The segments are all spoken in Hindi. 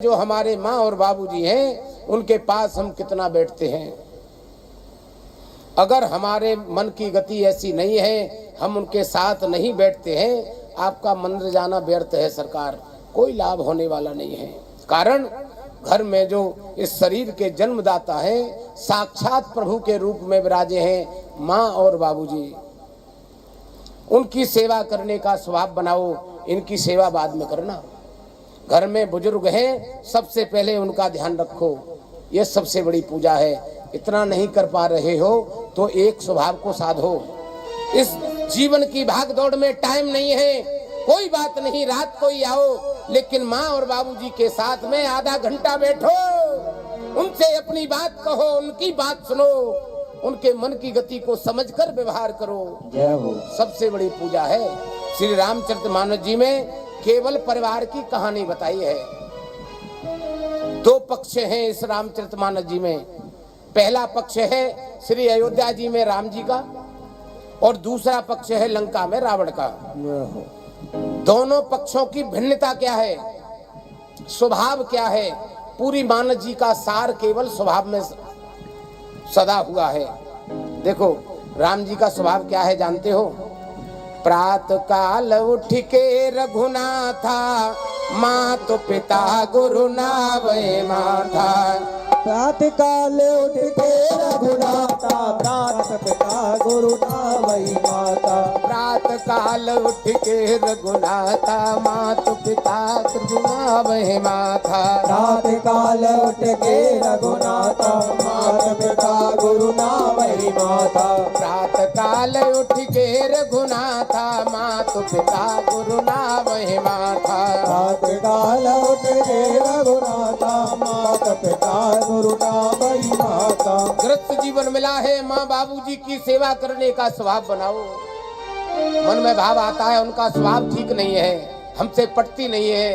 जो हमारे माँ और बाबूजी हैं उनके पास हम कितना बैठते हैं। अगर हमारे मन की गति ऐसी नहीं है, हम उनके साथ नहीं बैठते हैं, आपका मंदिर जाना व्यर्थ है सरकार, कोई लाभ होने वाला नहीं है। कारण घर में जो इस शरीर के जन्मदाता है, साक्षात प्रभु के रूप में विराजे हैं माँ और बाबूजी। उनकी सेवा करने का स्वभाव बनाओ, इनकी सेवा बाद में करना। घर में बुजुर्ग हैं, सबसे पहले उनका ध्यान रखो, यह सबसे बड़ी पूजा है। इतना नहीं कर पा रहे हो तो एक स्वभाव को साधो। इस जीवन की भाग दौड़ में टाइम नहीं है, कोई बात नहीं, रात को ही आओ, लेकिन माँ और बाबूजी के साथ में आधा घंटा बैठो, उनसे अपनी बात कहो, उनकी बात सुनो, उनके मन की गति को समझकर व्यवहार करो। सबसे बड़ी पूजा है। श्री रामचरितमानस जी में केवल परिवार की कहानी बताई है। दो पक्ष हैं इस रामचरितमानस जी में। पहला पक्ष है श्री अयोध्या जी में राम जी का, और दूसरा पक्ष है लंका में रावण का। दोनों पक्षों की भिन्नता क्या है, स्वभाव क्या है, पूरी मानस जी का सार केवल स्वभाव में सदा हुआ है। देखो राम जी का स्वभाव क्या है जानते हो? प्रात काल उठ के रघुनाथा, मात पिता गुरु नावे माथा। प्रात काल उठ के रघुनाथा, प्रात पिता गुरु नावे माता। प्रात काल उठ के रघुनाथा, मात पिता गुरु नावे माथा। प्रात काल उठ के रघुनाथा, मात पिता गुरु नावे माता। प्रात काल उठ के रघुनाथा, मात पिता गुरु नावे माथा। प्रात काल उठ के रघुनाथा, मात पिता गुरु नावे माता। गृहस्थ जीवन मिला है, माँ बाबूजी की सेवा करने का स्वभाव बनाओ। मन में भाव आता है उनका स्वभाव ठीक नहीं है, हमसे पटती नहीं है,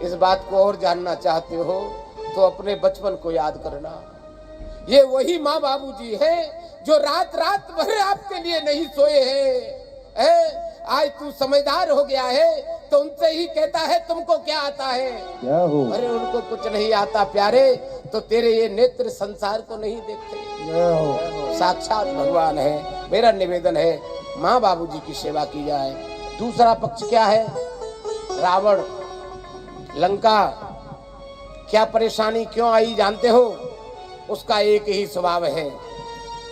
इस बात को और जानना चाहते हो तो अपने बचपन को याद करना। ये वही माँ बाबूजी है जो रात रात भर आपके लिए नहीं सोए हैं। आज तू समझदार हो गया है तो उनसे ही कहता है तुमको क्या आता है। अरे उनको कुछ नहीं आता प्यारे, तो तेरे ये नेत्र संसार को नहीं देखते, साक्षात भगवान है। मेरा निवेदन है माँ बाबूजी की सेवा की जाए। दूसरा पक्ष क्या है? रावण, लंका। क्या परेशानी क्यों आई जानते हो? उसका एक ही स्वभाव है,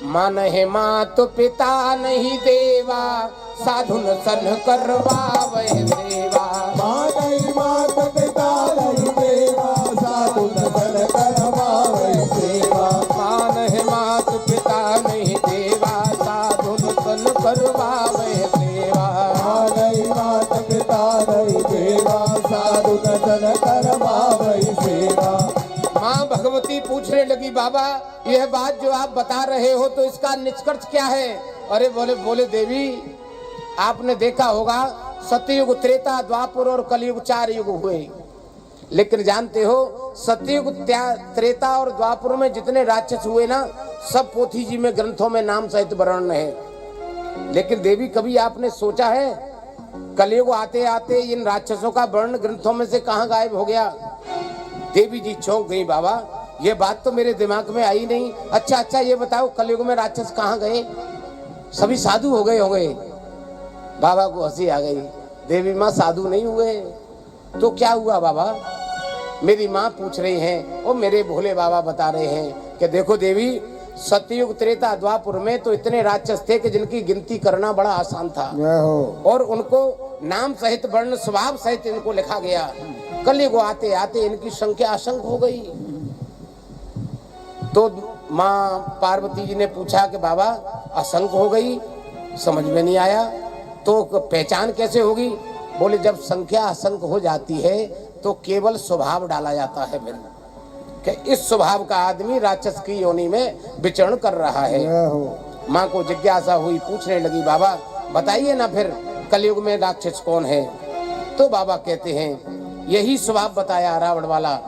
मन है मात पिता नहीं देवा, साधुन सन करवावे सेवा। मान है मात पिता नहीं देवा, साधुन सन करवावे सेवा। मान है मात पिता नहीं देवा, साधुन सन करवावे सेवा। मान है मात पिता नहीं देवा, साधुन सन करवावे सेवा। माँ भगवती पूछने लगी, बाबा यह बात जो आप बता रहे हो तो इसका निष्कर्ष क्या है? अरे बोले देवी, आपने देखा होगा सतयुग, त्रेता, द्वापर और कलयुग 4 युग हुए, लेकिन जानते हो सतयुग, त्रेता और द्वापर में जितने राक्षस हुए ना, सब पोथी जी में ग्रंथों में नाम सहित वर्णन है। लेकिन देवी कभी आपने सोचा है कलयुग आते आते इन राक्षसों का वर्णन ग्रंथों में से कहाँ गायब हो गया? देवी जी चौंक गई, बाबा ये बात तो मेरे दिमाग में आई नहीं। अच्छा ये बताओ कलयुग में राक्षस कहाँ गए? सभी साधु हो गए होंगे। बाबा को हंसी आ गई। देवी माँ साधु नहीं हुए तो क्या हुआ बाबा? मेरी माँ पूछ रही हैं और मेरे भोले बाबा बता रहे हैं कि देखो देवी, सतयुग, त्रेता, द्वापर में तो इतने राक्षस थे कि जिनकी गिनती करना बड़ा आसान था, और उनको नाम सहित वर्ण स्वभाव सहित इनको लिखा गया। कलयुग आते आते इनकी संख्या असंख्य हो गई। तो माँ पार्वती जी ने पूछा कि बाबा असंख्य हो गई, समझ में नहीं आया, तो पहचान कैसे होगी? बोले जब संख्या असंख्य हो जाती है तो केवल स्वभाव डाला जाता है फिर, कि इस स्वभाव का आदमी राक्षस की योनि में विचरण कर रहा है। माँ को जिज्ञासा हुई, पूछने लगी, बाबा बताइए ना फिर कलयुग में राक्षस कौन है? तो बाबा कहते हैं यही स्वभाव बताया रावण वाला,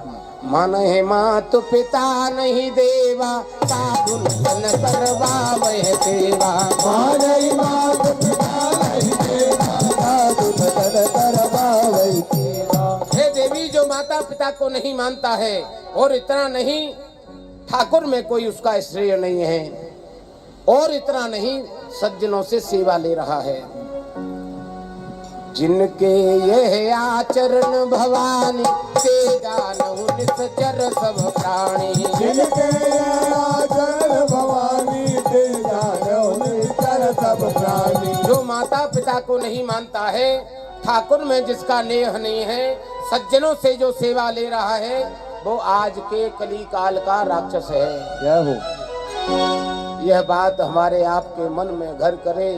मन है मात पिता नहीं देवा, साधुन सन करवावे सेवा। मान है मात पिता नहीं देवा, साधुन सन करवावे सेवा। हे देवी, जो माता पिता को नहीं मानता है, और इतना नहीं, ठाकुर में कोई उसका श्रेय नहीं है, और इतना नहीं, सज्जनों से सेवा ले रहा है। जिनके यह आचरण भवानी ते जानहु निश्चर सब प्राणी। जिनके आचरण भवानी ते जानहु निश्चर सब प्राणी। जो माता पिता को नहीं मानता है, ठाकुर में जिसका नेह नहीं है, सज्जनों से जो सेवा ले रहा है, वो आज के कली काल का राक्षस है। जय हो। यह बात हमारे आपके मन में घर करे,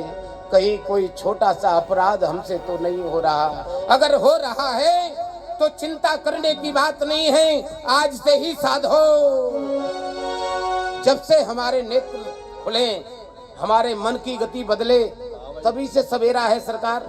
कहीं कोई छोटा सा अपराध हमसे तो नहीं हो रहा। अगर हो रहा है तो चिंता करने की बात नहीं है, आज से ही साधो। जब से हमारे नेत्र खुले, हमारे मन की गति बदले, तभी से सवेरा है सरकार।